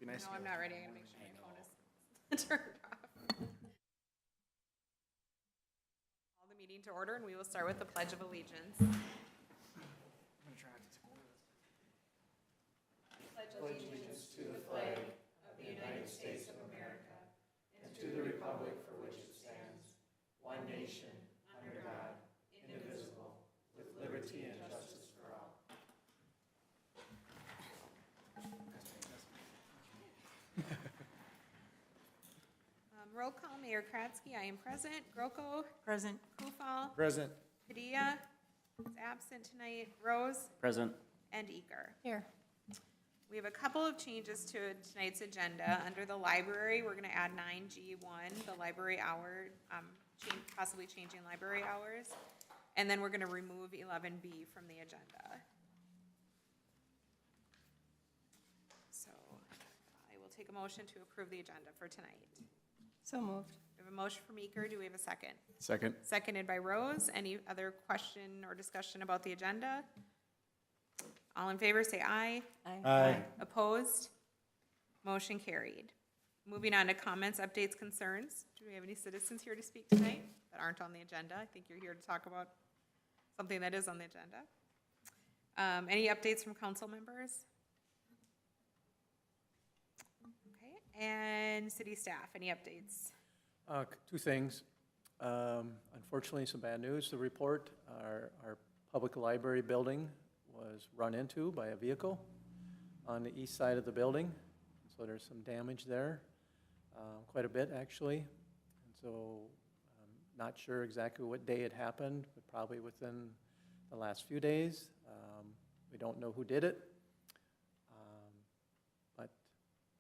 Be nice. No, to I'm go. not ready. I'm gonna make sure my phone is turned off. Call the meeting to order, and we will start with the Pledge of Allegiance. I'm gonna try to take over this. Pledge allegiance to the flag of the United States of America and to the republic for which it stands, one nation, under God, indivisible, with liberty and justice for all. Roll call, Mayor Kratzky, I am present. Groko, Present. Kufal, Present. Padilla is absent tonight. Rose Present. and Eker. Here. We have a couple of changes to tonight's agenda. Under the library, we're gonna add 9G1, the library hour, possibly changing library hours. And then we're gonna remove 11B from the agenda. So I will take a motion to approve the agenda for tonight. So moved. We have a motion from Eker. Do we have a second? Second. Seconded by Rose. Any other question or discussion about the agenda? All in favor, say aye. Aye. Opposed? Motion carried. Moving on to comments, updates, concerns. Do we have any citizens here to speak tonight that aren't on the agenda? I think you're here to talk about something that is on the agenda. Any updates from council members? Okay, and city staff, any updates? Two things. Unfortunately, some bad news to report. Our public library building was run into by a vehicle on the east side of the building. So there's some damage there, quite a bit actually. And so I'm not sure exactly what day it happened, but probably within the last few days. We don't know who did it. But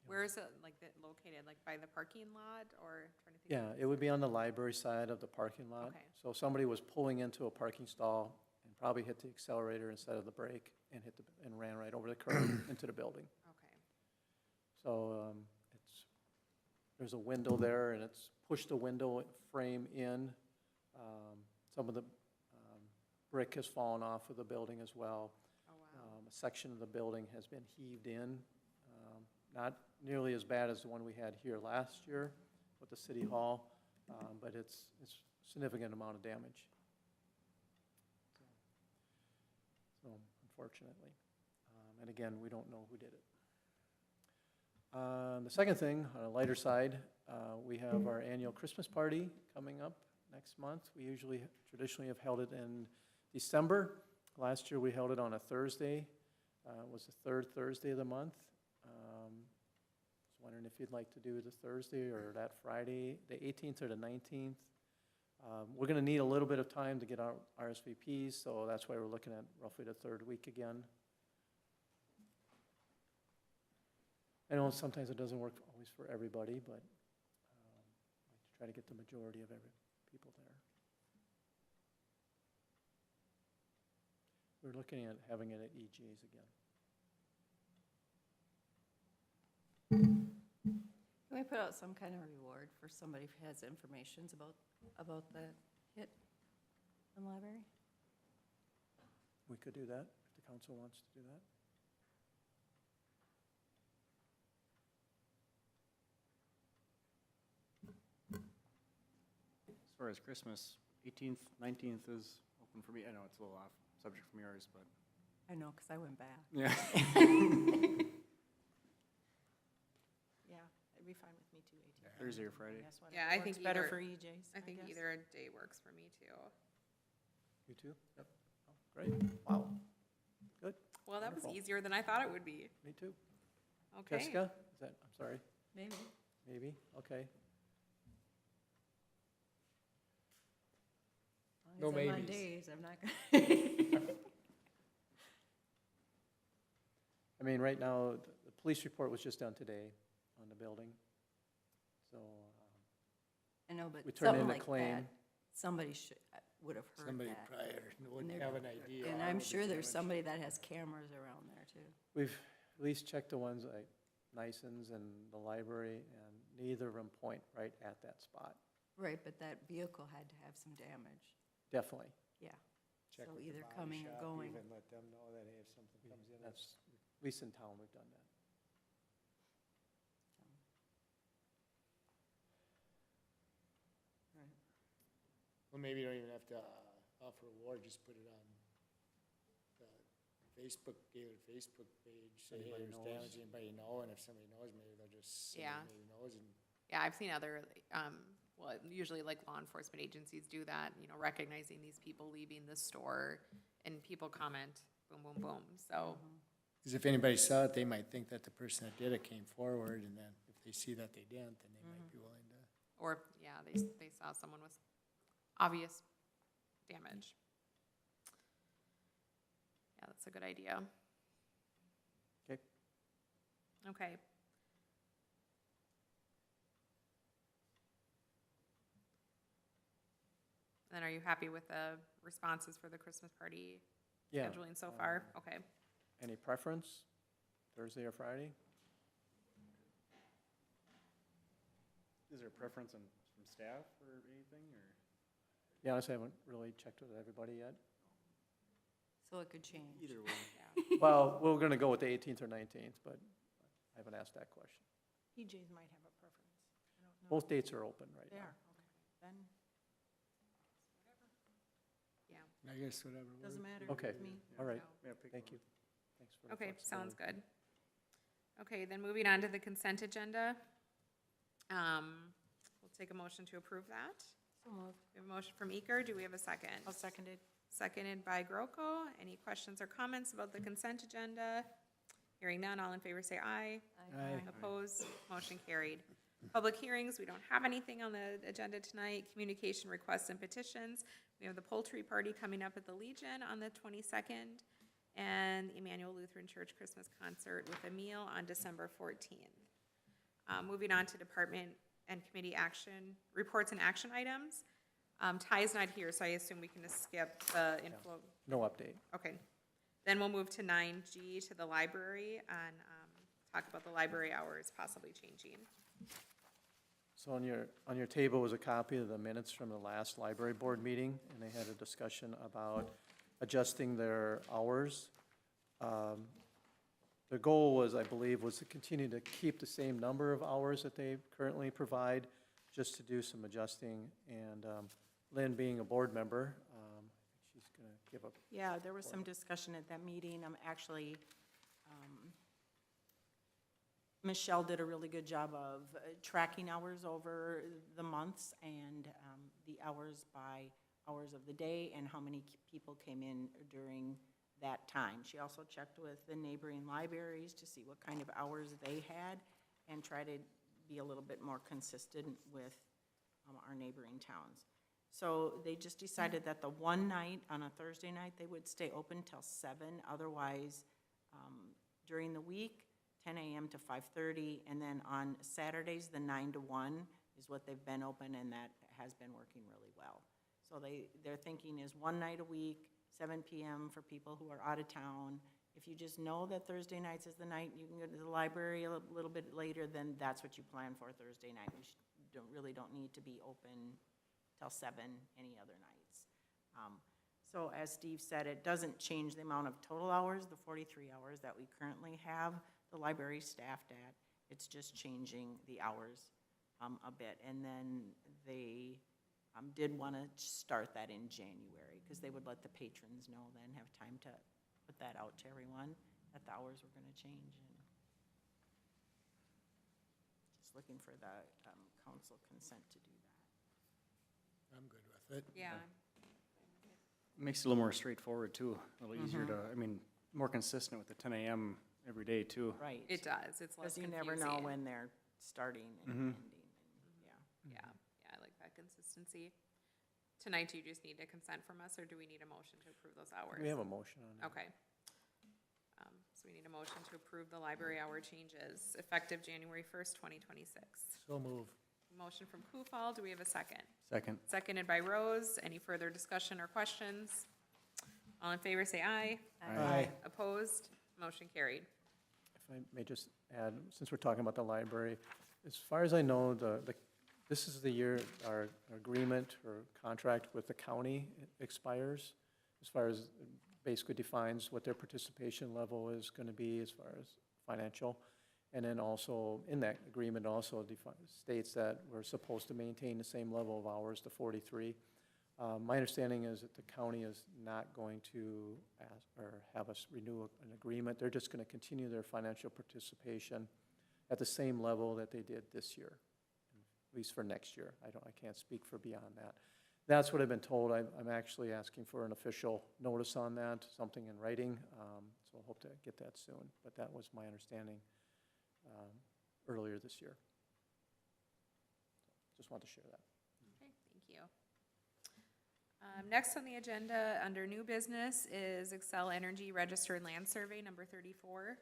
Where is it, like, located, like by the parking lot, or trying to think? yeah, it would be on the library side of the parking lot. Okay. So somebody was pulling into a parking stall and probably hit the accelerator instead of the brake and and ran right over the curb into the building. Okay, So there's a window there and it's pushed the window frame in. Some of the brick has fallen off of the building as well. oh, wow. A section of the building has been heaved in. Not nearly as bad as the one we had here last year with the city hall, but it's a significant amount of damage. So unfortunately, and again, we don't know who did it. The second thing, on a lighter side, we have our annual Christmas party coming up next month. We traditionally have held it in December. Last year we held it on a Thursday. It was the third Thursday of the month. Was wondering if you'd like to do the Thursday or that Friday, the 18th or the 19th. We're going to need a little bit of time to get our RSVPs, so that's why we're looking at roughly the third week again. I know sometimes it doesn't work always for everybody, but I try to get the majority of people there. We're looking at having it at EJ's again. Can we put out some kind of reward for somebody who has information about the hit in the library? We could do that if the council wants to do that. As far as Christmas, 18th, 19th is open for me. I know it's a little off subject from yours, but. I know, because I went back. Yeah. Yeah, it'd be fine with me too, 18. Thursday or Friday. That's what Yeah, I think works better either- for EJ's. I think guess. either a day works for me too. You too? Yep. Oh, great. Wow. Good. Well, that was Wonderful. easier than I thought it would be. Me too. Okay. Jessica? Is that, I'm sorry, Maybe. maybe? Okay. No maybes. On days, I'm not gonna. I mean, right now, the police report was just done today on the building. So I know, but we turned in something a like claim. that, somebody would have heard Somebody that. prior would And have an idea. And I'm sure there's somebody that has cameras around there too. We've at least checked the ones like Nison's and the library, and neither of them point right at that spot. Right, but that vehicle had to have some damage, Definitely. yeah. Check So with the either body coming or shop, going. Even let them know that, hey, if something comes in. That's, at least in town, we've done that. Well, maybe you don't even have to offer a reward, just put it on the Facebook, Gaylord Facebook page, say, hey, Anybody there's knows. damage, anybody know, and if somebody knows, maybe they'll just say, Yeah. maybe knows, and Yeah, I've seen other, well, usually like law enforcement agencies do that, you know, recognizing these people leaving the store and people comment, boom, boom, boom, so, because if anybody saw it, they might think that the person that did it came forward, and then if they see that they didn't, then they might be willing to. or, yeah, they saw someone with obvious damage. Yeah, that's a good idea. Okay. Okay. Then are you happy with the responses for the Christmas party Yeah. scheduling so far? Okay. Any preference, Thursday or Friday? Is there a preference from staff or anything, or? Yeah, honestly, I haven't really checked with everybody yet. So it could change. Either way. Well, we're gonna go with the 18th or 19th, but I haven't asked that question. PJs might have a preference. I don't know. Both dates are open right They now. are, okay. Then, Yeah. I guess whatever. doesn't matter Okay. to me. All right, Yeah, pick thank one. you. Thanks for the Okay, sounds flexibility. good. Okay, then moving on to the consent agenda. We'll take a motion to approve that. So moved. We have a motion from Eker. Do we have a second? I'll second it. Seconded by Groko. Any questions or comments about the consent agenda? Hearing none, all in favor say aye. Aye. Opposed, motion carried. Public hearings, we don't have anything on the agenda tonight. Communication requests and petitions. We have the poultry party coming up at the Legion on the 22nd, and the Emmanuel Lutheran Church Christmas concert with a meal on December 14th. Moving on to department and committee action, reports and action items. Ty's not here, so I assume we can just skip the inflow. No update. Okay. Then we'll move to 9G to the library and talk about the library hours possibly changing. So on your table was a copy of the minutes from the last library board meeting, and they had a discussion about adjusting their hours. The goal was, I believe, was to continue to keep the same number of hours that they currently provide, just to do some adjusting. And Lynn, being a board member, I think she's going to give a, Yeah, there was some discussion at that meeting. Michelle did a really good job of tracking hours over the months and the hours by hours of the day and how many people came in during that time. She also checked with the neighboring libraries to see what kind of hours they had and try to be a little bit more consistent with our neighboring towns. So they just decided that the one night, on a Thursday night, they would stay open till 7. Otherwise, during the week, 10 a.m. to 5:30, and then on Saturdays, the 9 to 1 is what they've been open, and that has been working really well. So their thinking is one night a week, 7 p.m. for people who are out of town. If you just know that Thursday nights is the night you can go to the library a little bit later, then that's what you plan for Thursday night. You really don't need to be open till 7 any other nights. So as Steve said, it doesn't change the amount of total hours, the 43 hours that we currently have the library staffed at. It's just changing the hours a bit. And then they did want to start that in January because they would let the patrons know then, have time to put that out to everyone, that the hours were going to change. And just looking for the council consent to do that. I'm good with it. Yeah. Makes it a little more straightforward too, a little easier to, I mean, more consistent with the 10 a.m. every day too. Right. It does. It's less Because you confusing. never know when they're starting and ending. And, Yeah, I like that consistency. Tonight, do you just need a consent from us, or do we need a motion to approve those hours? we have a motion on it. Okay. So we need a motion to approve the library hour changes effective January 1st, 2026. So move. Motion from Kufal. Do we have a second? Second. Seconded by Rose. Any further discussion or questions? All in favor, say aye. Aye. Opposed? Motion carried. If I may just add, since we're talking about the library, as far as I know, this is the year our agreement or contract with the county expires, as far as it basically defines what their participation level is going to be as far as financial. And then also, in that agreement also states that we're supposed to maintain the same level of hours, the 43. My understanding is that the county is not going to ask or have us renew an agreement. They're just going to continue their financial participation at the same level that they did this year, at least for next year. I can't speak for beyond that. That's what I've been told. I'm actually asking for an official notice on that, something in writing, so I hope to get that soon. But that was my understanding earlier this year. Just wanted to share that. Okay, thank you. Next on the agenda, under new business, is Excel Energy Registered Land Survey number 34.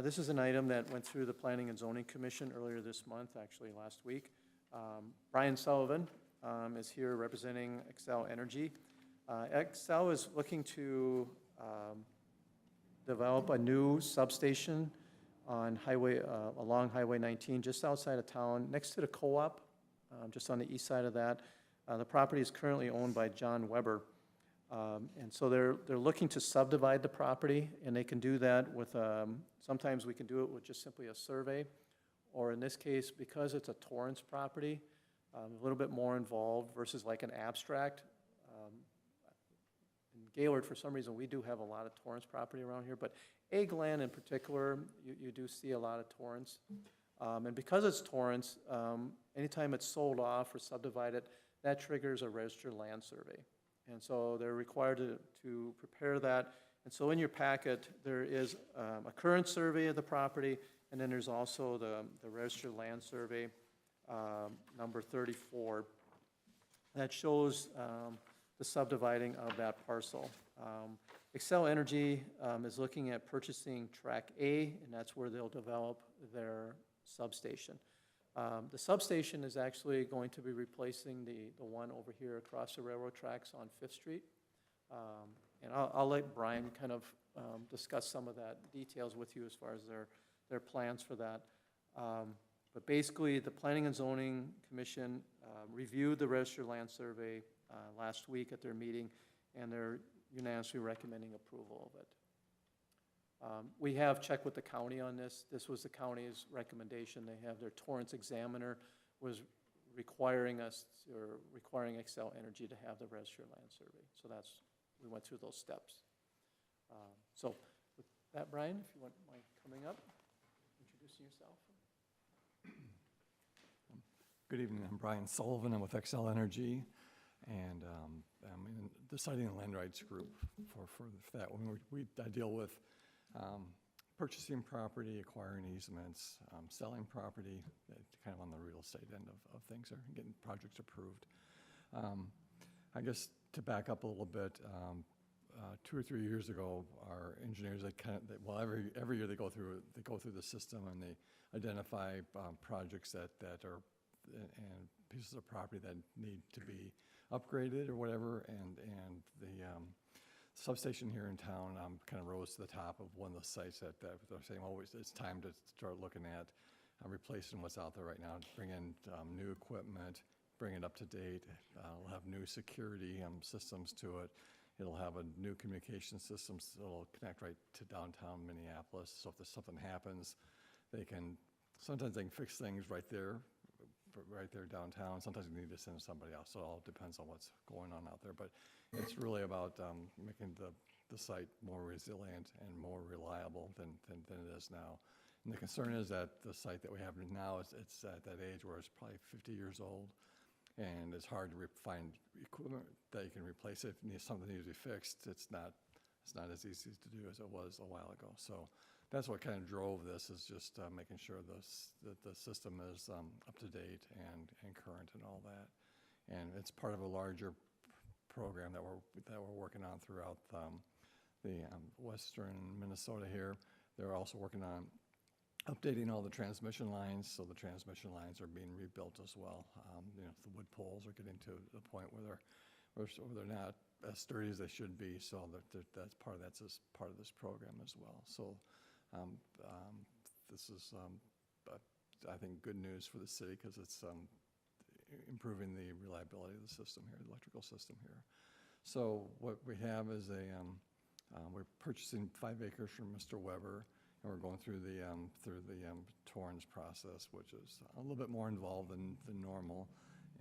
This is an item that went through the Planning and Zoning Commission earlier this month, actually last week. Brian Sullivan is here representing Excel Energy. Excel is looking to develop a new substation on along Highway 19, just outside of town, next to the co-op, just on the east side of that. The property is currently owned by John Weber. And so they're looking to subdivide the property, and they can do that with, sometimes we can do it with just simply a survey, or in this case, because it's a Torrance property, a little bit more involved versus like an abstract. In Gaylord, for some reason, we do have a lot of Torrance property around here, but egg land in particular, you do see a lot of Torrance. And because it's Torrance, anytime it's sold off or subdivided, that triggers a registered land survey. And so they're required to prepare that. And so in your packet, there is a current survey of the property, and then there's also the registered land survey, number 34, that shows the subdividing of that parcel. Excel Energy is looking at purchasing Track A, and that's where they'll develop their substation. The substation is actually going to be replacing the one over here across the railroad tracks on 5th Street. And I'll let Brian kind of discuss some of that details with you as far as their plans for that. But basically, the Planning and Zoning Commission reviewed the registered land survey last week at their meeting, and they're unanimously recommending approval of it. We have checked with the county on this. This was the county's recommendation. They have their Torrance examiner was requiring Excel Energy to have the registered land survey. So we went through those steps. So with that, Brian, if you wouldn't mind coming up, introducing yourself. Good evening, I'm Brian Sullivan, I'm with Excel Energy, and I'm in the Siting and Land Rights Group for that. I deal with purchasing property, acquiring easements, selling property, kind of on the real estate end of things, or getting projects approved. I guess to back up a little bit, 2 or 3 years ago, our engineers, every year they go through the system and they identify projects that are and pieces of property that need to be upgraded or whatever, and the substation here in town kind of rose to the top of one of the sites that they're saying, well, it's time to start looking at replacing what's out there right now, bring in new equipment, bring it up to date. We'll have new security systems to it. It'll have a new communication system that'll connect right to downtown Minneapolis. So if there's something happens, sometimes they can fix things right there downtown. Sometimes you need to send somebody else. So it all depends on what's going on out there. But it's really about making the site more resilient and more reliable than it is now. And the concern is that the site that we have now, it's at that age where it's probably 50 years old, and it's hard to find equipment that you can replace it. If something needs to be fixed, it's not as easy to do as it was a while ago. So that's what kind of drove this, is just making sure that the system is up to date and current and all that. And it's part of a larger program that we're working on throughout the western Minnesota here. They're also working on updating all the transmission lines, so the transmission lines are being rebuilt as well. The wood poles are getting to the point where they're not as sturdy as they should be, so that's part of this program as well. So this is, I think, good news for the city, because it's improving the reliability of the system here, the electrical system here. So what we have is we're purchasing 5 acres from Mr. Weber, and we're going through the Torrance process, which is a little bit more involved than normal.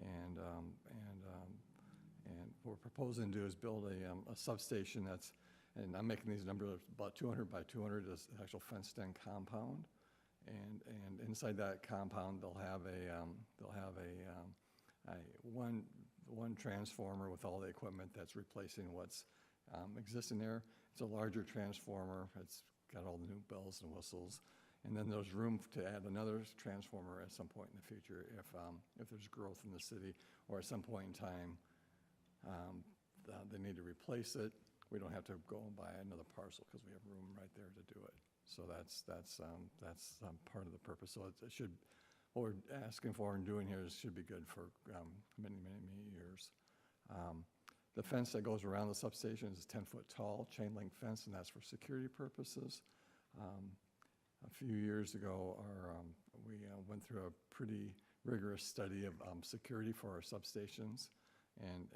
And what we're proposing to do is build a substation that's, and I'm making these numbers about 200 by 200 is the actual fenced-in compound. And inside that compound, they'll have one transformer with all the equipment that's replacing what's existing there. It's a larger transformer. It's got all the new bells and whistles. And then there's room to add another transformer at some point in the future if there's growth in the city, or at some point in time they need to replace it. We don't have to go and buy another parcel because we have room right there to do it. So that's part of the purpose. So it should, what we're asking for and doing here should be good for many years. The fence that goes around the substation is 10-foot tall chain link fence, and that's for security purposes. A few years ago, we went through a pretty rigorous study of security for our substations and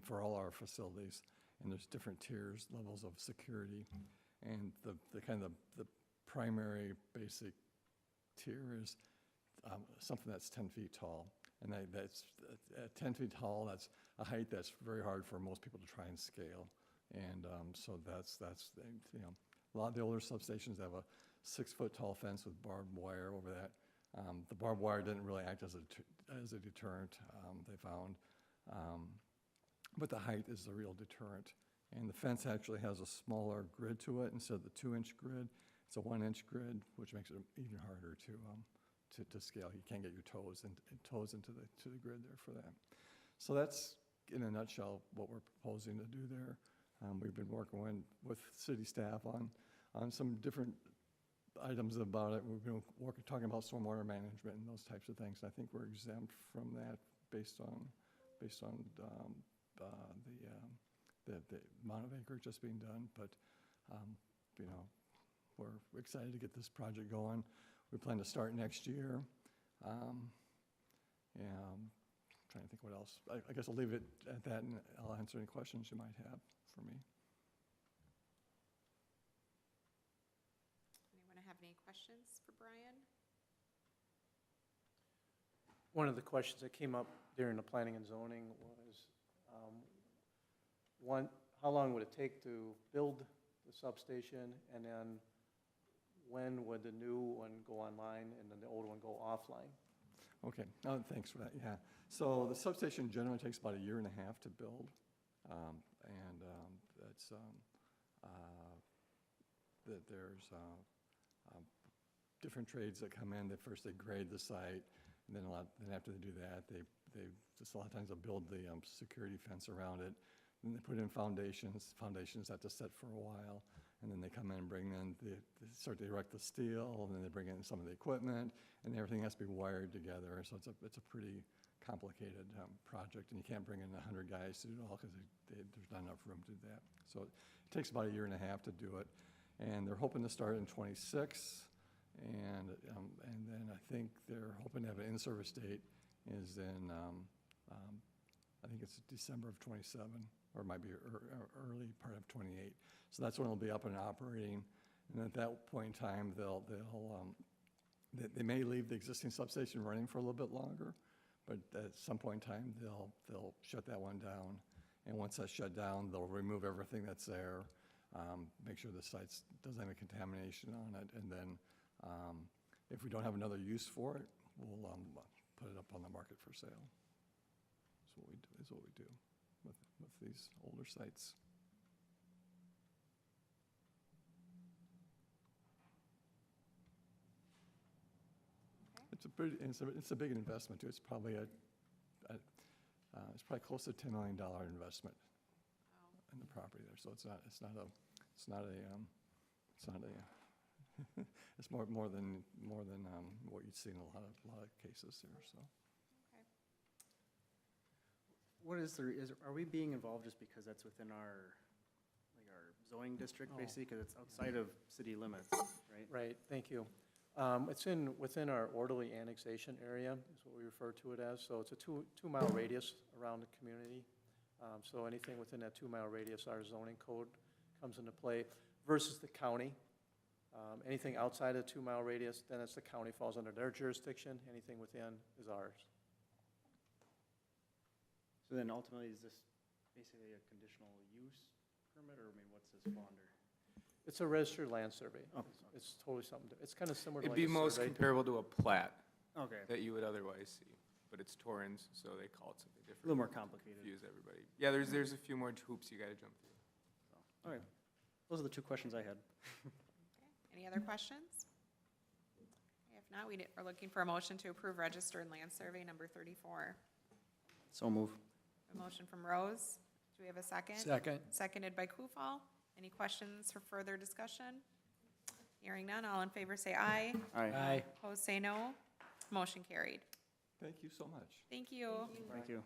for all our facilities. And there's different tiers, levels of security. And the primary basic tier is something that's 10 feet tall. And that's at 10 feet tall, that's a height that's very hard for most people to try and scale. And so that's a lot of the older substations have a 6-foot tall fence with barbed wire over that. The barbed wire didn't really act as a deterrent, they found. But the height is the real deterrent. And the fence actually has a smaller grid to it instead of the 2-inch grid. It's a 1-inch grid, which makes it even harder to scale. You can't get your toes into the grid there for that. So that's, in a nutshell, what we're proposing to do there. We've been working with city staff on some different items about it. We've been talking about stormwater management and those types of things. I think we're exempt from that based on the amount of acreage just being done. But we're excited to get this project going. We plan to start next year. Trying to think what else. I guess I'll leave it at that, and I'll answer any questions you might have for me. Anyone have any questions for Brian? One of the questions that came up during the planning and zoning was, how long would it take to build the substation, and then when would the new one go online and then the old one go offline? Okay, thanks for that, yeah. So the substation generally takes about 1.5 years to build. There's different trades that come in. First they grade the site, and then after they do that, they just a lot of times they'll build the security fence around it. Then they put in foundations. Foundations have to set for a while, and then they come in and they start to erect the steel, and then they bring in some of the equipment, and everything has to be wired together. So it's a pretty complicated project, and you can't bring in 100 guys to do it all because there's not enough room to do that. So it takes about 1.5 years to do it, and they're hoping to start in '26, and then I think they're hoping to have an in-service date is in I think it's December of '27, or it might be early part of '28. So that's when it'll be up and operating, and at that point in time, they may leave the existing substation running for a little bit longer, but at some point in time, they'll shut that one down. And once that's shut down, they'll remove everything that's there, make sure the site doesn't have any contamination on it, and then if we don't have another use for it, we'll put it up on the market for sale. Is what we do with these older sites. It's a big investment too. It's probably it's probably close to $10 million investment in the property there. So it's more than what you'd see in a lot of cases there. So. What are we being involved just because that's within our zoning district, basically, because it's outside of city limits, right? Right, thank you. It's within our orderly annexation area, is what we refer to it as. So it's a 2-mile radius around the community. So anything within that 2-mile radius, our zoning code comes into play, versus the county. Anything outside of 2-mile radius, then it's the county falls under their jurisdiction. Anything within is ours. So then ultimately, is this basically a conditional use permit, or I mean, what's this fall under? It's a registered land survey. Oh, It's totally something, it's kind of similar to It'd like be a most survey. comparable to a plat Okay, a that you would otherwise see, but it's Torrens, so they call it something different. little more complicated. Confuse everybody. Yeah, there's a few more hoops you gotta jump through. All right, those are the two questions I had. Okay. Any other questions? Okay, if not, we're looking for a motion to approve registered land survey number 34. So move. A motion from Rose. Do we have a second? Second. Seconded by Kufal. Any questions for further discussion? Hearing none, all in favor say aye. Aye. Opposed, say no. Motion carried. Thank you so much. Thank you. Thank you.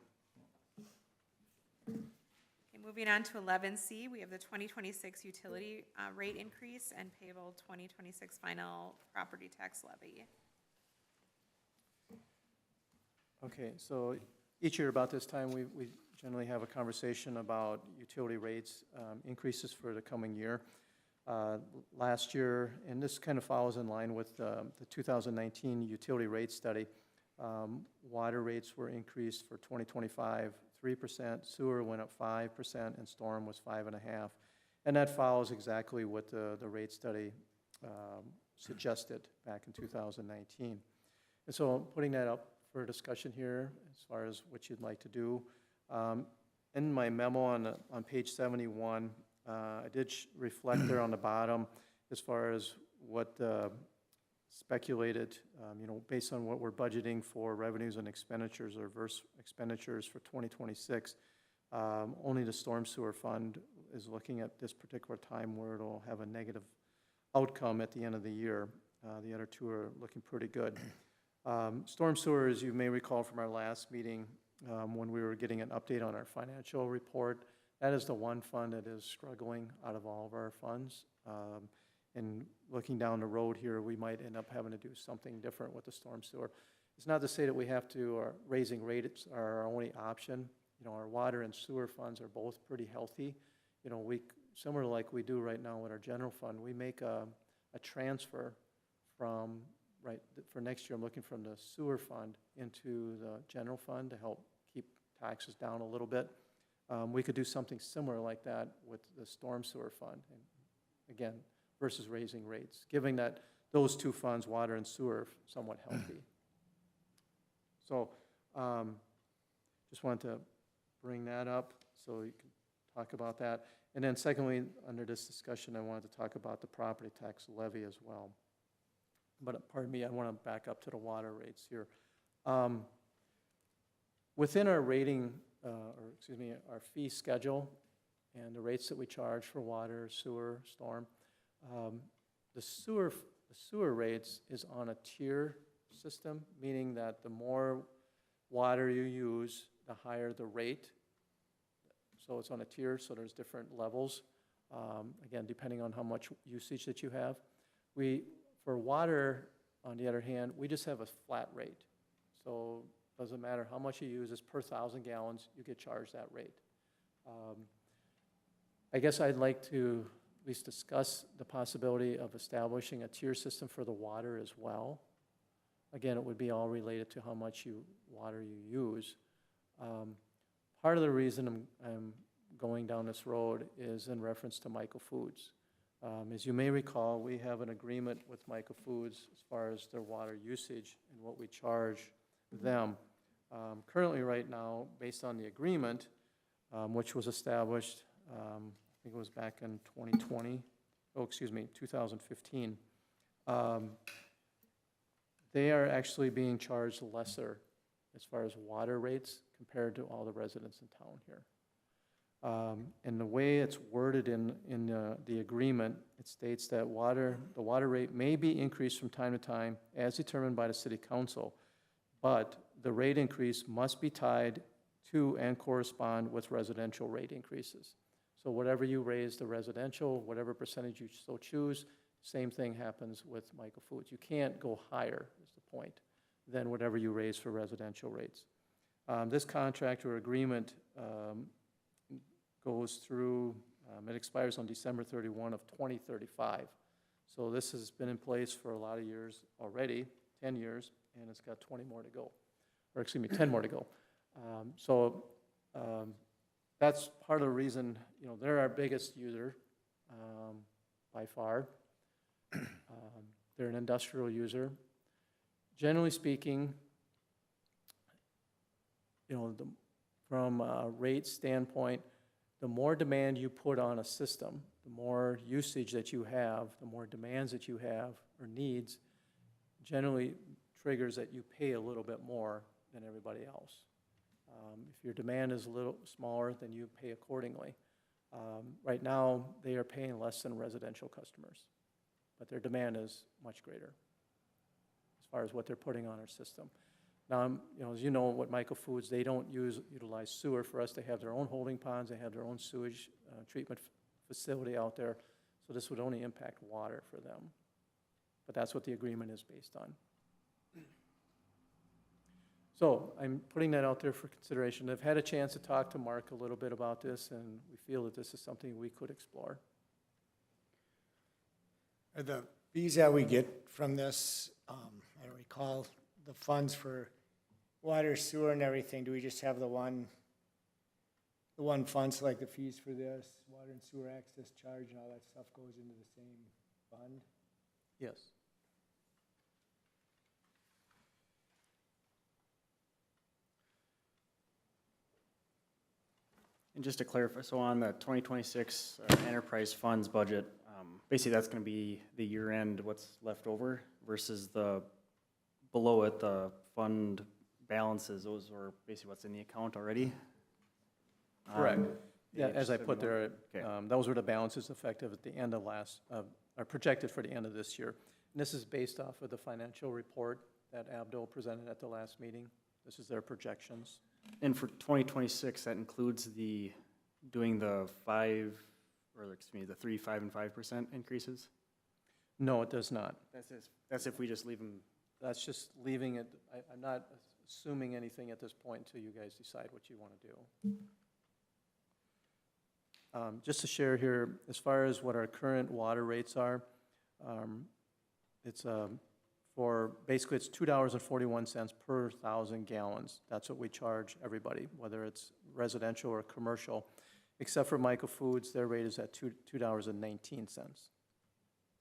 Okay, moving on to 11C, we have the 2026 utility rate increase and payable 2026 final property tax levy. Okay, so each year about this time, we generally have a conversation about utility rates increases for the coming year. Last year, and this kind of follows in line with the 2019 utility rate study, water rates were increased for 2025, 3%, sewer went up 5%, and storm was 5.5%. And that follows exactly what the rate study suggested back in 2019. And so I'm putting that up for discussion here as far as what you'd like to do. In my memo on page 71, I did reflect there on the bottom as far as what speculated, based on what we're budgeting for revenues and expenditures or versus expenditures for 2026. Only the storm sewer fund is looking at this particular time where it'll have a negative outcome at the end of the year. The other two are looking pretty good. Storm sewer, as you may recall from our last meeting, when we were getting an update on our financial report, that is the one fund that is struggling out of all of our funds. And looking down the road here, we might end up having to do something different with the storm sewer. It's not to say that we have to, or raising rates are our only option. Our water and sewer funds are both pretty healthy. Similar like we do right now with our general fund, we make a transfer from, for next year, I'm looking from the sewer fund into the general fund to help keep taxes down a little bit. We could do something similar like that with the storm sewer fund, and again, versus raising rates, given that those two funds, water and sewer, are somewhat healthy. So just wanted to bring that up so you can talk about that. And then secondly, under this discussion, I wanted to talk about the property tax levy as well. But pardon me, I want to back up to the water rates here. Within our rating, our fee schedule and the rates that we charge for water, sewer, storm, the sewer rates is on a tier system, meaning that the more water you use, the higher the rate. So it's on a tier, so there's different levels, again, depending on how much usage that you have. For water, on the other hand, we just have a flat rate. So it doesn't matter how much you use, it's per 1,000 gallons, you get charged that rate. I guess I'd like to at least discuss the possibility of establishing a tier system for the water as well. Again, it would be all related to how much water you use. Part of the reason I'm going down this road is in reference to Michael Foods. As you may recall, we have an agreement with Michael Foods as far as their water usage and what we charge them. Currently, right now, based on the agreement, which was established, I think it was back in 2015, they are actually being charged lesser as far as water rates compared to all the residents in town here. And the way it's worded in the agreement, it states that the water rate may be increased from time to time as determined by the city council, but the rate increase must be tied to and correspond with residential rate increases. So whatever you raise the residential, whatever percentage you so choose, same thing happens with Michael Foods. You can't go higher, is the point, than whatever you raise for residential rates. This contract or agreement goes through, it expires on December 31 of 2035. So this has been in place for a lot of years already, 10 years, and it's got 20 more to go, or excuse me, 10 more to go. So That's part of the reason, they're our biggest user by far. They're an industrial user. Generally speaking, from a rate standpoint, the more demand you put on a system, the more usage that you have, the more demands that you have or needs, generally triggers that you pay a little bit more than everybody else. If your demand is a little smaller, then you pay accordingly. Right now, they are paying less than residential customers, but their demand is much greater as far as what they're putting on our system. Now, as you know, what Michael Foods, they don't utilize sewer. For us, they have their own holding ponds, they have their own sewage treatment facility out there, so this would only impact water for them. But that's what the agreement is based on. So I'm putting that out there for consideration. I've had a chance to talk to Mark a little bit about this, and we feel that this is something we could explore. Are the fees that we get from this, I don't recall, the funds for water, sewer and everything, do we just have the one fund, so like the fees for this, water and sewer access charge and all that stuff goes into the same fund? Yes. And just to clarify, so on the 2026 enterprise funds budget, basically that's going to be the year end, what's left over versus the, below it, the fund balances, those are basically what's in the account already? Correct. Yeah, Page as I put there, 71. those were the balances effective at the end of are projected for the end of this year. And this is based off of the financial report that Abdul presented at the last meeting. This is their projections. And for 2026, that includes doing the 3, 5, and 5% increases? No, it does not. That's if we just leave them, That's just leaving it, I'm not assuming anything at this point until you guys decide what you want to do. Just to share here, as far as what our current water rates are, it's basically it's $2.41 per 1,000 gallons. That's what we charge everybody, whether it's residential or commercial, except for Michael Foods, their rate is at $2.19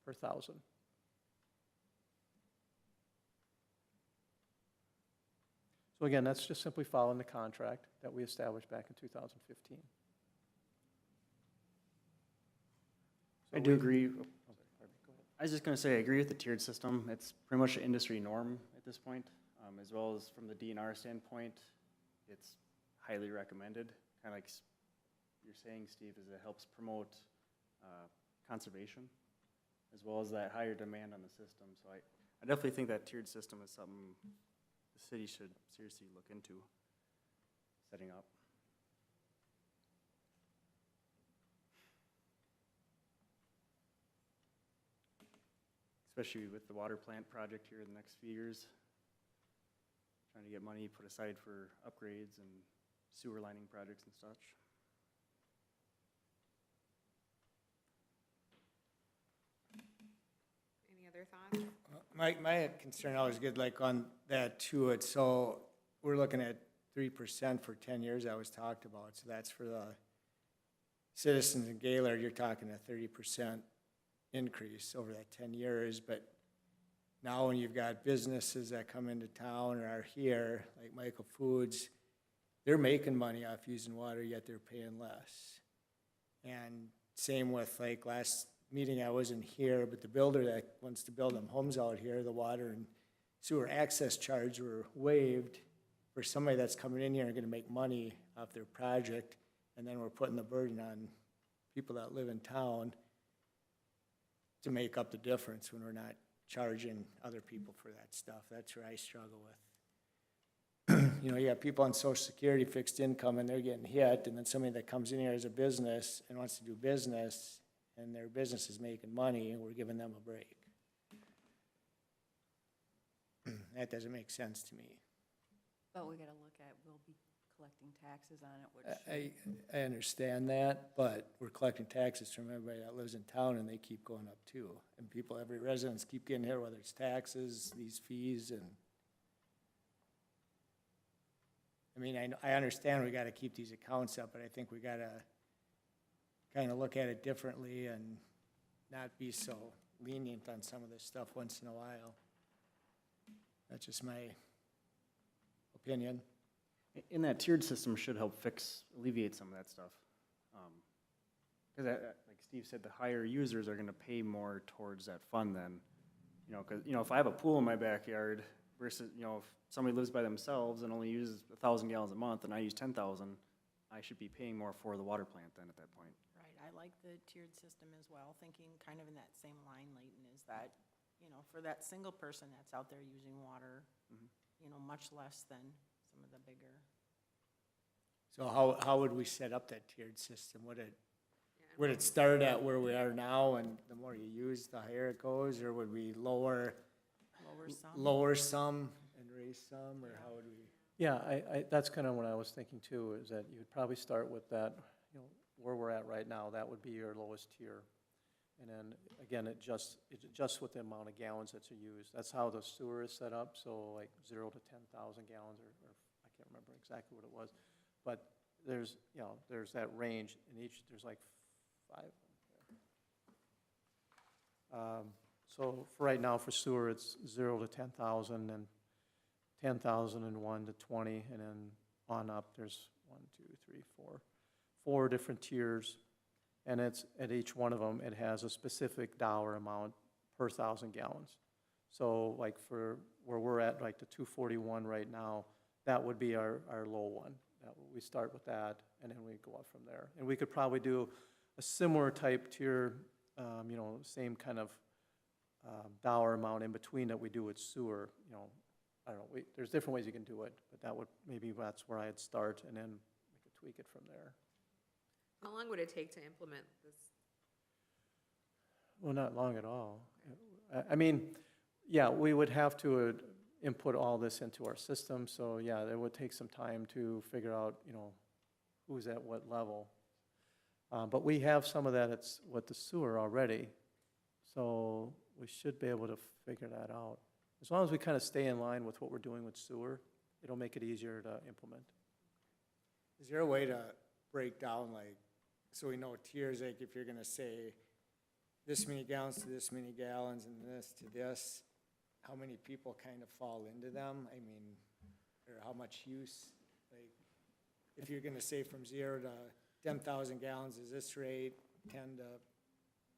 per 1,000. So again, that's just simply following the contract that we established back in 2015. I do agree. I was just going to say, I agree with the tiered system. It's pretty much an industry norm at this point, as well as from the DNR standpoint, it's highly recommended. Kind of like you're saying, Steve, is it helps promote conservation, as well as that higher demand on the system. So I definitely think that tiered system is something the city should seriously look into setting up. Especially with the water plant project here in the next few years. Trying to get money put aside for upgrades and sewer lining projects and such. Any other thoughts? My concern always good, like on that too, it's so, we're looking at 3% for 10 years that was talked about, so that's for the citizens in Gaylord, you're talking a 30% increase over that 10 years, but now when you've got businesses that come into town or are here, like Michael Foods, they're making money off using water, yet they're paying less. And same with, like, last meeting I wasn't here, but the builder that wants to build them homes out here, the water and sewer access charge were waived for somebody that's coming in here and gonna make money off their project, and then we're putting the burden on people that live in town to make up the difference when we're not charging other people for that stuff. That's where I struggle with. You know, you have people on Social Security, fixed income, and they're getting hit, and then somebody that comes in here as a business and wants to do business, and their business is making money, and we're giving them a break. That doesn't make sense to me. But we gotta look at, we'll be collecting taxes on it, which. I understand that, but we're collecting taxes from everybody that lives in town, and they keep going up too. And people, every residents keep getting hit, whether it's taxes, these fees, and I mean, I understand we gotta keep these accounts up, but I think we gotta kinda look at it differently and not be so lenient on some of this stuff once in a while. That's just my opinion. In that tiered system should help alleviate some of that stuff. Because like Steve said, the higher users are gonna pay more towards that fund then. You know, because, you know, if I have a pool in my backyard versus, you know, if somebody lives by themselves and only uses 1,000 gallons a month and I use 10,000, I should be paying more for the water plant then at that point. Right, I like the tiered system as well, thinking kind of in that same line, Leighton, is that, you know, for that single person that's out there using water, you know, much less than some of the bigger. So how would we set up that tiered system? Would it start at where we are now and the more you use, the higher it goes? Or would we lower some and raise some, or how would we? Yeah, that's kind of what I was thinking too, is that you'd probably start with that, you know, where we're at right now, that would be your lowest tier. And then, again, it adjusts with the amount of gallons that you use. That's how the sewer is set up, so like 0 to 10,000 gallons, or I can't remember exactly what it was. But there's, you know, there's that range, in each, there's like 5 of them. So for right now, for sewer, it's 0 to 10,000, and 10,001 to 20, and then on up, there's 4 different tiers. And it's, at each one of them, it has a specific dollar amount per 1,000 gallons. So like for where we're at, like the 241 right now, that would be our low one. We start with that, and then we go up from there. And we could probably do a similar type tier, you know, same kind of dollar amount in between that we do with sewer. You know, I don't know, there's different ways you can do it, but that's where I'd start, and then we could tweak it from there. How long would it take to implement this? Well, not long at all. I mean, yeah, we would have to input all this into our system, so yeah, it would take some time to figure out, you know, who's at what level. But we have some of that with the sewer already, so we should be able to figure that out. As long as we kind of stay in line with what we're doing with sewer, it'll make it easier to implement. Is there a way to break down, like, so we know tiers, like if you're gonna say this many gallons to this many gallons and this to this, how many people kind of fall into them? I mean, or how much use? Like, if you're gonna say from 0 to 10,000 gallons is this rate, 10 to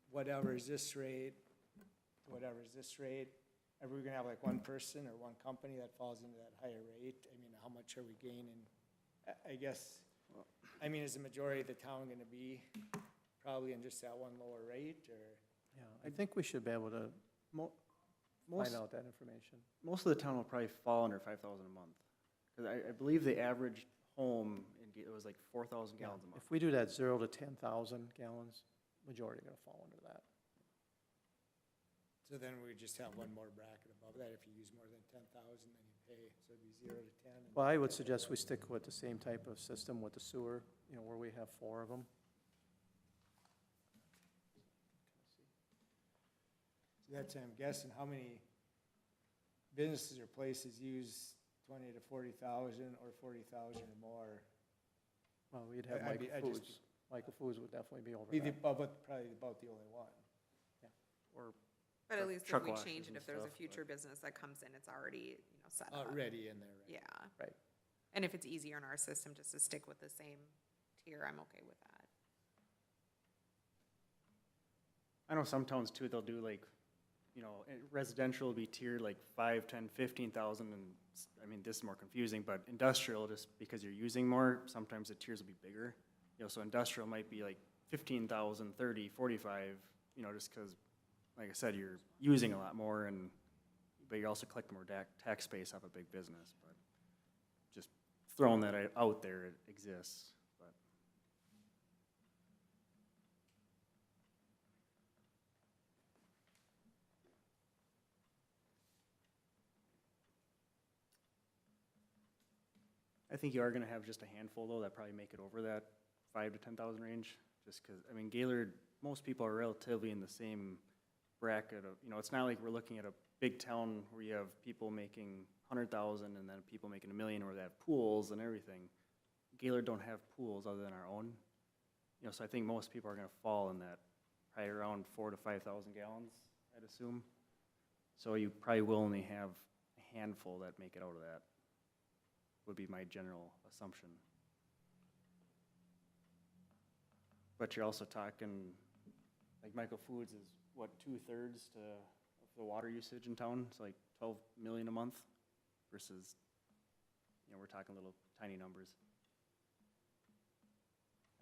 whatever is this rate, whatever is this rate, are we gonna have like one person or one company that falls into that higher rate? I mean, how much are we gaining? I guess, I mean, is the majority of the town gonna be probably in just that one lower rate, or? Yeah, I think we should be able to find out that information. Most of the town will probably fall under 5,000 a month. Because I believe the average home, it was like 4,000 gallons a month. If we do that 0 to 10,000 gallons, majority are gonna fall under that. So then we just have one more bracket above that. If you use more than 10,000, then you pay, so it'd be 0 to 10. Well, I would suggest we stick with the same type of system with the sewer, you know, where we have 4 of them. So that's, I'm guessing, how many businesses or places use 20 to 40,000 or 40,000 or more? Well, we'd have I'd be- Michael I'd just Foods. Michael Foods would definitely be over Be that. probably about the only one. Or But at least if truck we washes change it, and if there's a stuff, future business that comes in, it's already, you know, set up. Already in there, right? Yeah. Right. And if it's easier in our system just to stick with the same tier, I'm okay with that. I know some towns too, they'll do like, you know, residential will be tiered like 5, 10, 15,000, and I mean, this is more confusing, but industrial, just because you're using more, sometimes the tiers will be bigger. You know, so industrial might be like 15,000, 30, 45, you know, just because, like I said, you're using a lot more, but you're also collecting more tax base off a big business, but just throwing that out there, it exists, but. I think you are gonna have just a handful though, that probably make it over that 5 to 10,000 range, just because, I mean, Gaylord, most people are relatively in the same bracket of, it's not like we're looking at a big town where you have people making 100,000 and then people making 1 million where they have pools and everything. Gaylord don't have pools other than our own. So I think most people are gonna fall in that, probably around 4,000 to 5,000 gallons, I'd assume. So you probably will only have a handful that make it out of that, would be my general assumption. But you're also talking, like Michael Foods is what, 2/3 of the water usage in town? It's like 12 million a month versus, we're talking little tiny numbers.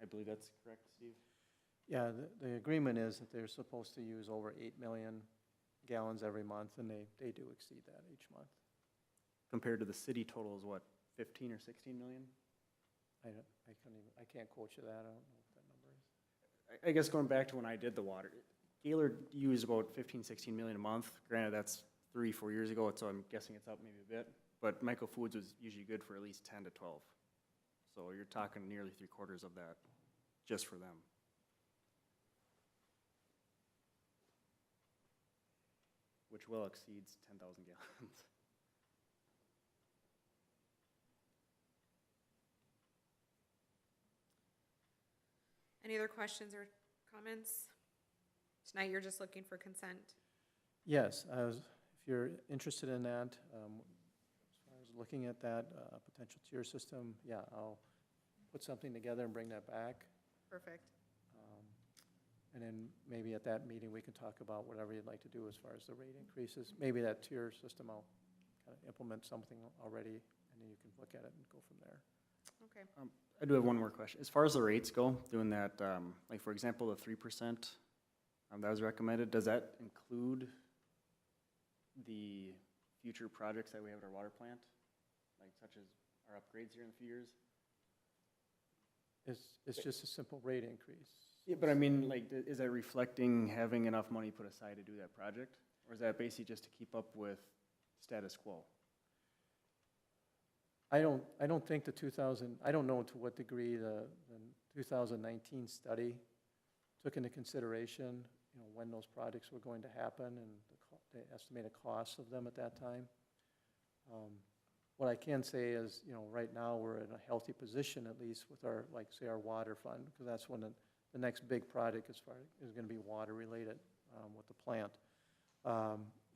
I believe that's correct, Steve? Yeah, the agreement is that they're supposed to use over 8 million gallons every month, and they do exceed that each month. Compared to the city total is what, 15 or 16 million? I can't quote you that, I don't know what that number is. I guess going back to when I did the water, Gaylord used about 15, 16 million a month. Granted, that's 3-4 years ago, so I'm guessing it's up maybe a bit. But Michael Foods was usually good for at least 10 to 12. So you're talking nearly 3/4 of that just for them. Which well exceeds 10,000 gallons. Any other questions or comments? Tonight, you're just looking for consent. Yes, if you're interested in that, as far as looking at that potential tier system, yeah, I'll put something together and bring that back. Perfect. And then maybe at that meeting, we can talk about whatever you'd like to do as far as the rate increases. Maybe that tier system, I'll kind of implement something already, and then you can look at it and go from there. Okay. I do have one more question. As far as the rates go, doing that, like for example, the 3% that was recommended, does that include the future projects that we have at our water plant? Like such as our upgrades here in a few years? It's just a simple rate increase. Yeah, but I mean, like, is that reflecting having enough money put aside to do that project? Or is that basically just to keep up with status quo? I don't think I don't know to what degree the 2019 study took into consideration, when those projects were going to happen and the estimated costs of them at that time. What I can say is, right now we're in a healthy position, at least with our, like, say, our water fund, because that's when the next big project is going to be water related with the plant.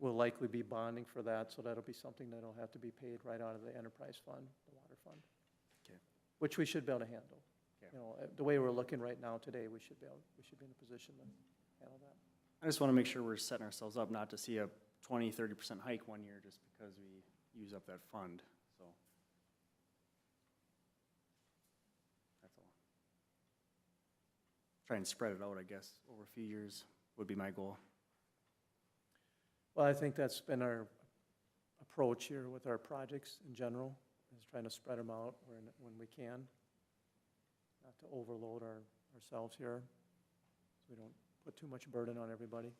We'll likely be bonding for that, so that'll be something that'll have to be paid right out of the enterprise fund, the water fund. Okay. Which we should be able to handle. Okay. The way we're looking right now today, we should be in a position to handle that. I just want to make sure we're setting ourselves up not to see a 20, 30% hike one year just because we use up that fund, so. That's all. Try and spread it out, I guess, over a few years would be my goal. Well, I think that's been our approach here with our projects in general, is trying to spread them out when we can, not to overload ourselves here, so we don't put too much burden on everybody.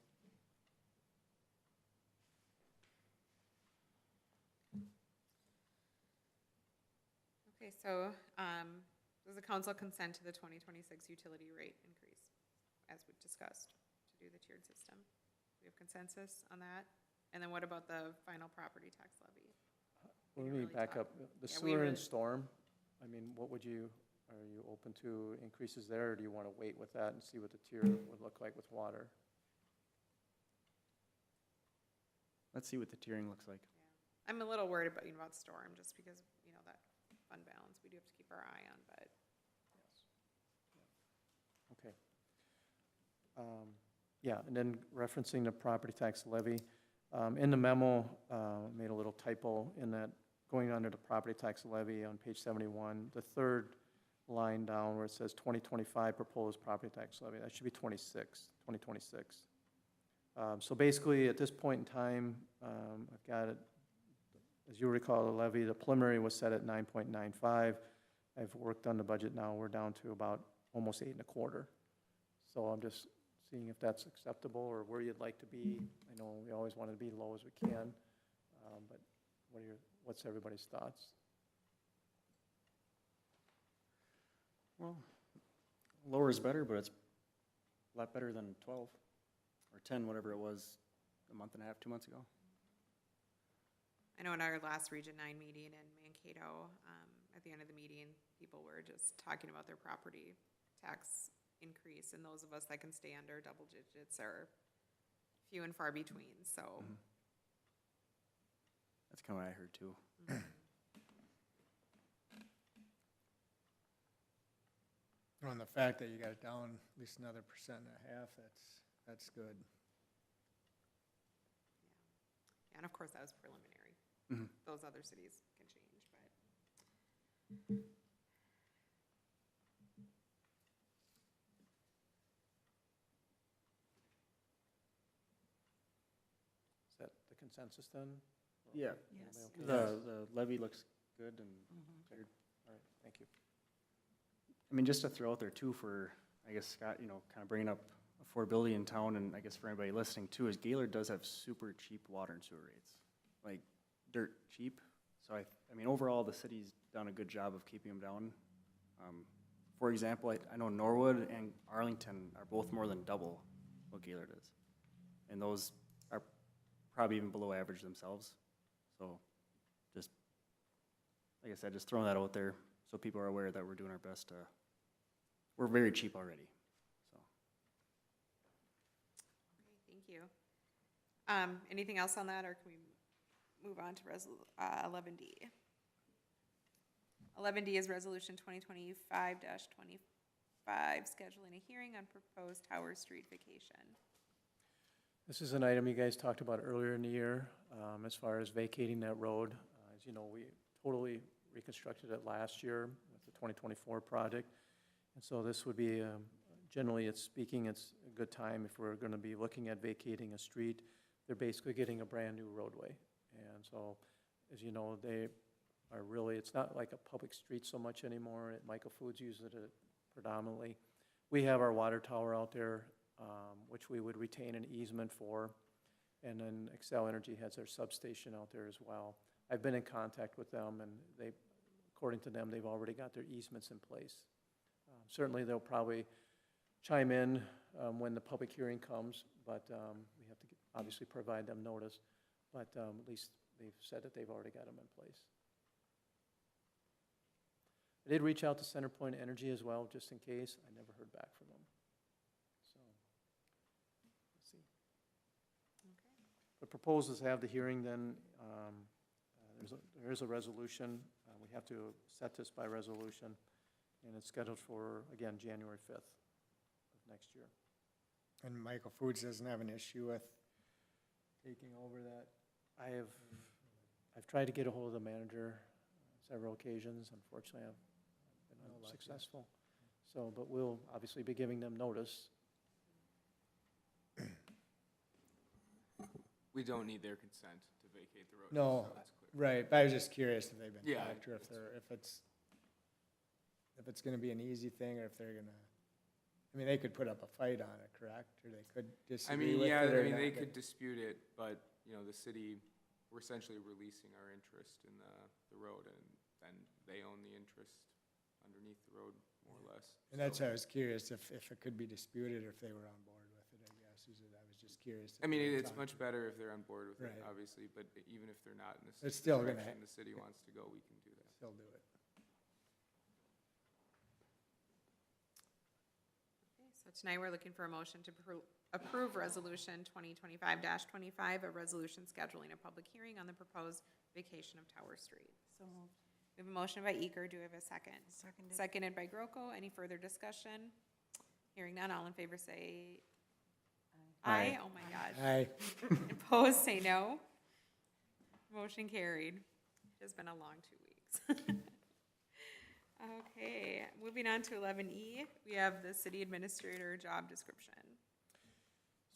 Okay, so does the council consent to the 2026 utility rate increase, as we discussed, to do the tiered system? We have consensus on that? And then what about the final property tax levy? Let didn't me really back talk. up. The Yeah, we sewer really- and storm, I mean, are you open to increases there, or do you want to wait with that and see what the tier would look like with water? Let's see what the tiering looks like. Yeah. I'm a little worried about storm, just because, that fund balance, we do have to keep our eye on, but. Okay. Yeah, and then referencing the property tax levy, in the memo, made a little typo in that, going under the property tax levy on page 71, the third line down where it says 2025 proposed property tax levy, that should be 2026. So basically, at this point in time, I've got it, as you recall, the levy, the preliminary was set at 9.95. I've worked on the budget now, we're down to about almost 8.25. So I'm just seeing if that's acceptable or where you'd like to be. I know we always want to be low as we can, but what's everybody's thoughts? Well, lower is better, but it's a lot better than 12. or 10, whatever it was, a month and a half, 2 months ago. I know in our last Region 9 meeting in Mankato, at the end of the meeting, people were just talking about their property tax increase, and those of us that can stay under double digits are few and far between, so. That's kind of what I heard too. On the fact that you got it down at least another 1.5%, that's good. Yeah, and of course, that was preliminary. Mhm. Those other cities can change, but. Is that the consensus then? Yeah. Yes. The levy looks good and cleared. All right, thank you. I mean, just to throw out there too for, I guess, Scott, you know, kind of bringing up affordability in town, and I guess for anybody listening too, is Gaylord does have super cheap water and sewer rates, like dirt cheap. So I mean, overall, the city's done a good job of keeping them down. For example, I know Norwood and Arlington are both more than double what Gaylord is. And those are probably even below average themselves. So just, like I said, just throwing that out there so people are aware that we're doing our best to, we're very cheap already, so. Okay, thank you. Anything else on that, or can we move on to 11D? 11D is Resolution 2025-25, scheduling a hearing on proposed Tower Street vacation. This is an item you guys talked about earlier in the year, as far as vacating that road. As you know, we totally reconstructed it last year with the 2024 project. And so this would be, generally it's speaking, it's a good time if we're gonna be looking at vacating a street. They're basically getting a brand-new roadway. And so, as you know, they are really, it's not like a public street so much anymore. Michael Foods uses it predominantly. We have our water tower out there, which we would retain an easement for. And then Xcel Energy has their substation out there as well. I've been in contact with them, and they, according to them, they've already got their easements in place. Certainly, they'll probably chime in when the public hearing comes, but we have to obviously provide them notice. But at least they've said that they've already got them in place. I did reach out to CenterPoint Energy as well, just in case. I never heard back from them. So, let's see. The proposals have the hearing then. There is a resolution. We have to set this by resolution, and it's scheduled for, again, January 5th of next year. And Michael Foods doesn't have an issue with taking over that? I've tried to get a hold of the manager on several occasions. Unfortunately, I've been unsuccessful. So, but we'll obviously be giving them notice. We don't need their consent to vacate the road. No, so that's clear. right, but I was just curious if they've been Yeah, talked, or if it's gonna be an easy thing, or if they're gonna, I mean, they could put up a fight on it, correct? Or they could I disagree mean, with yeah, it or I mean, not, they but- could dispute it, but, you know, the city, we're essentially releasing our interest in the road, and then they own the interest underneath the road, more or less. And that's So- why I was curious if it could be disputed, or if they were on board with it, I guess, I was just curious. I mean, if they it's talked much to- better if they're on board with it, Right. obviously, but even if they're not in the It's still gonna direction the city wants to go, we can do that. Still do it. Okay, so tonight we're looking for a motion to approve Resolution 2025-25, a resolution scheduling a public hearing on the proposed vacation of Tower Street. So moved. We have a motion by Eker. Do we have a second? Seconded. Seconded by Groko. Any further discussion? Hearing none, all in favor say aye. Aye. Oh my gosh. Aye. Opposed, say no. Motion carried. It has been a long 2 weeks. Okay, moving on to 11E, we have the city administrator job description.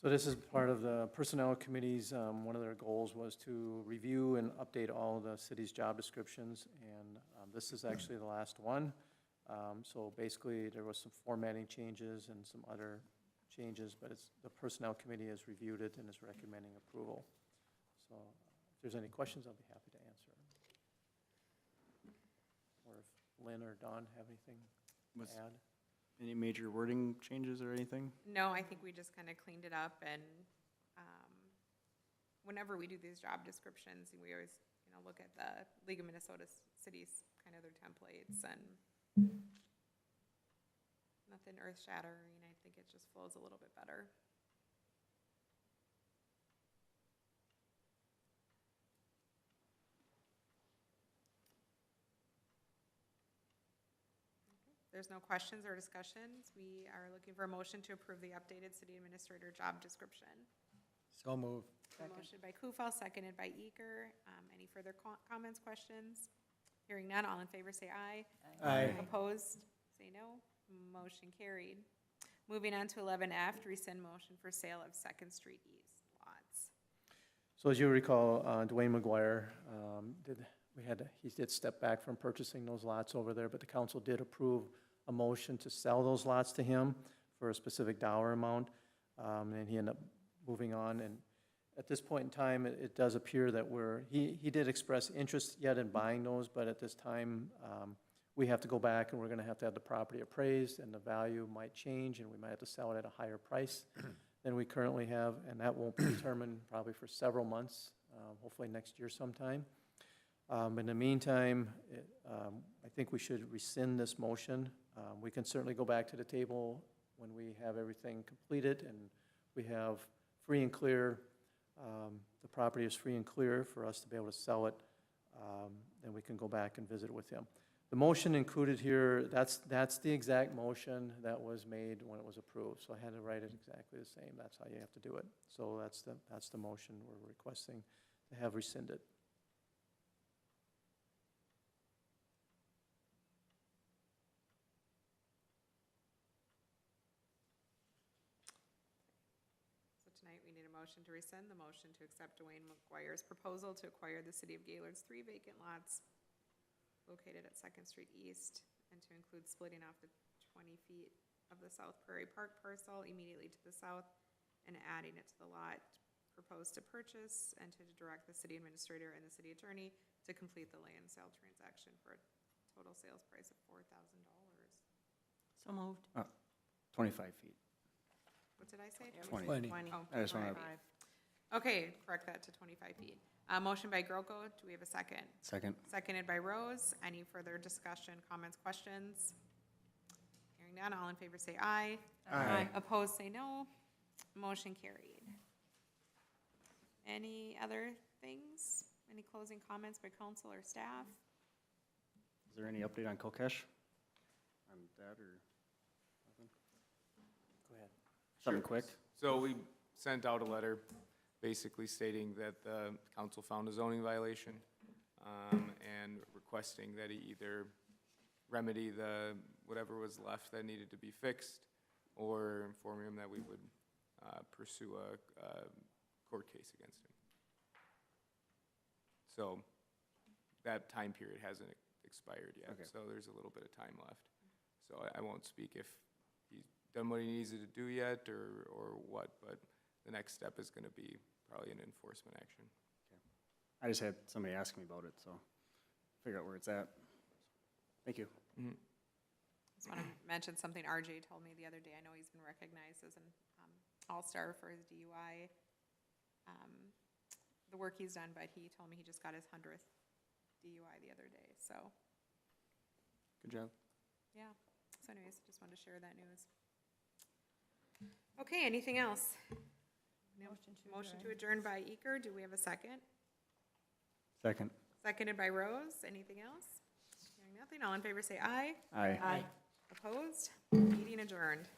So this is part of the Personnel Committee's, one of their goals was to review and update all the city's job descriptions, and this is actually the last one. So basically, there was some formatting changes and some other changes, but the Personnel Committee has reviewed it and is recommending approval. So if there's any questions, I'll be happy to answer. Or if Lynn or Don have anything Was- to add. Any major wording changes or anything? No, I think we just kind of cleaned it up and, whenever we do these job descriptions, we always, look at the League of Minnesota Cities, kind of their templates and nothing earth shattering. I think it just flows a little bit better. There's no questions or discussions. We are looking for a motion to approve the updated city administrator job description. So move. A motion by Kufal, seconded by Eager. Any further comments, questions? Hearing none, all in favor say aye. Aye. Opposed, say no. Motion carried. Moving on to 11F, to rescind motion for sale of Second Street East lots. So as you recall, Dwayne McGuire he did step back from purchasing those lots over there, but the council did approve a motion to sell those lots to him for a specific dollar amount, and he ended up moving on. And at this point in time, it does appear that he did express interest yet in buying those, but at this time, we have to go back and we're gonna have to have the property appraised, and the value might change, and we might have to sell it at a higher price than we currently have, and that won't be determined probably for several months, hopefully next year sometime. In the meantime, I think we should rescind this motion. We can certainly go back to the table when we have everything completed and we have free and clear, the property is free and clear for us to be able to sell it, then we can go back and visit with him. The motion included here, that's the exact motion that was made when it was approved, so I had to write it exactly the same. That's how you have to do it. So that's the motion we're requesting to have rescinded. So tonight, we need a motion to rescind the motion to accept Dwayne McGuire's proposal to acquire the city of Gaylord's 3 vacant lots located at Second Street East, and to include splitting off the 20 feet of the South Prairie Park parcel immediately to the south and adding it to the lot proposed to purchase, and to direct the city administrator and the city attorney to complete the land sale transaction for a total sales price of $4,000. So moved. 25 feet. What did I say? 20. 20. Oh, I just wanna- 25. Okay, correct that to 25 feet. Motion by Groko, do we have a second? Second. Seconded by Rose. Any further discussion, comments, questions? Hearing none, all in favor say aye. Aye. Opposed, say no. Motion carried. Any other things? Any closing comments by council or staff? Is there any update on Kokesh? On that or nothing? Go ahead. Something Sure. quick? So we sent out a letter basically stating that the council found a zoning violation, and requesting that he either remedy whatever was left that needed to be fixed, or inform him that we would pursue a court case against him. So that time period hasn't expired yet, Okay. so there's a little bit of time left. So I won't speak if he's done what he needs to do yet or what, but the next step is gonna be probably an enforcement action. I just had somebody ask me about it, so figure out where it's at. Thank you. Just want to mention something RJ told me the other day. I know he's been recognized as an all-star for his DUI, the work he's done, but he told me he just got his 100th DUI the other day, so, Good job. yeah. So anyways, just wanted to share that news. Okay, anything else? No. Motion to adjourn by Eaker. Do we have a second? Second. Seconded by Rose. Anything else? Hearing nothing. All in favor say aye. Aye. Aye. Opposed? Meeting adjourned.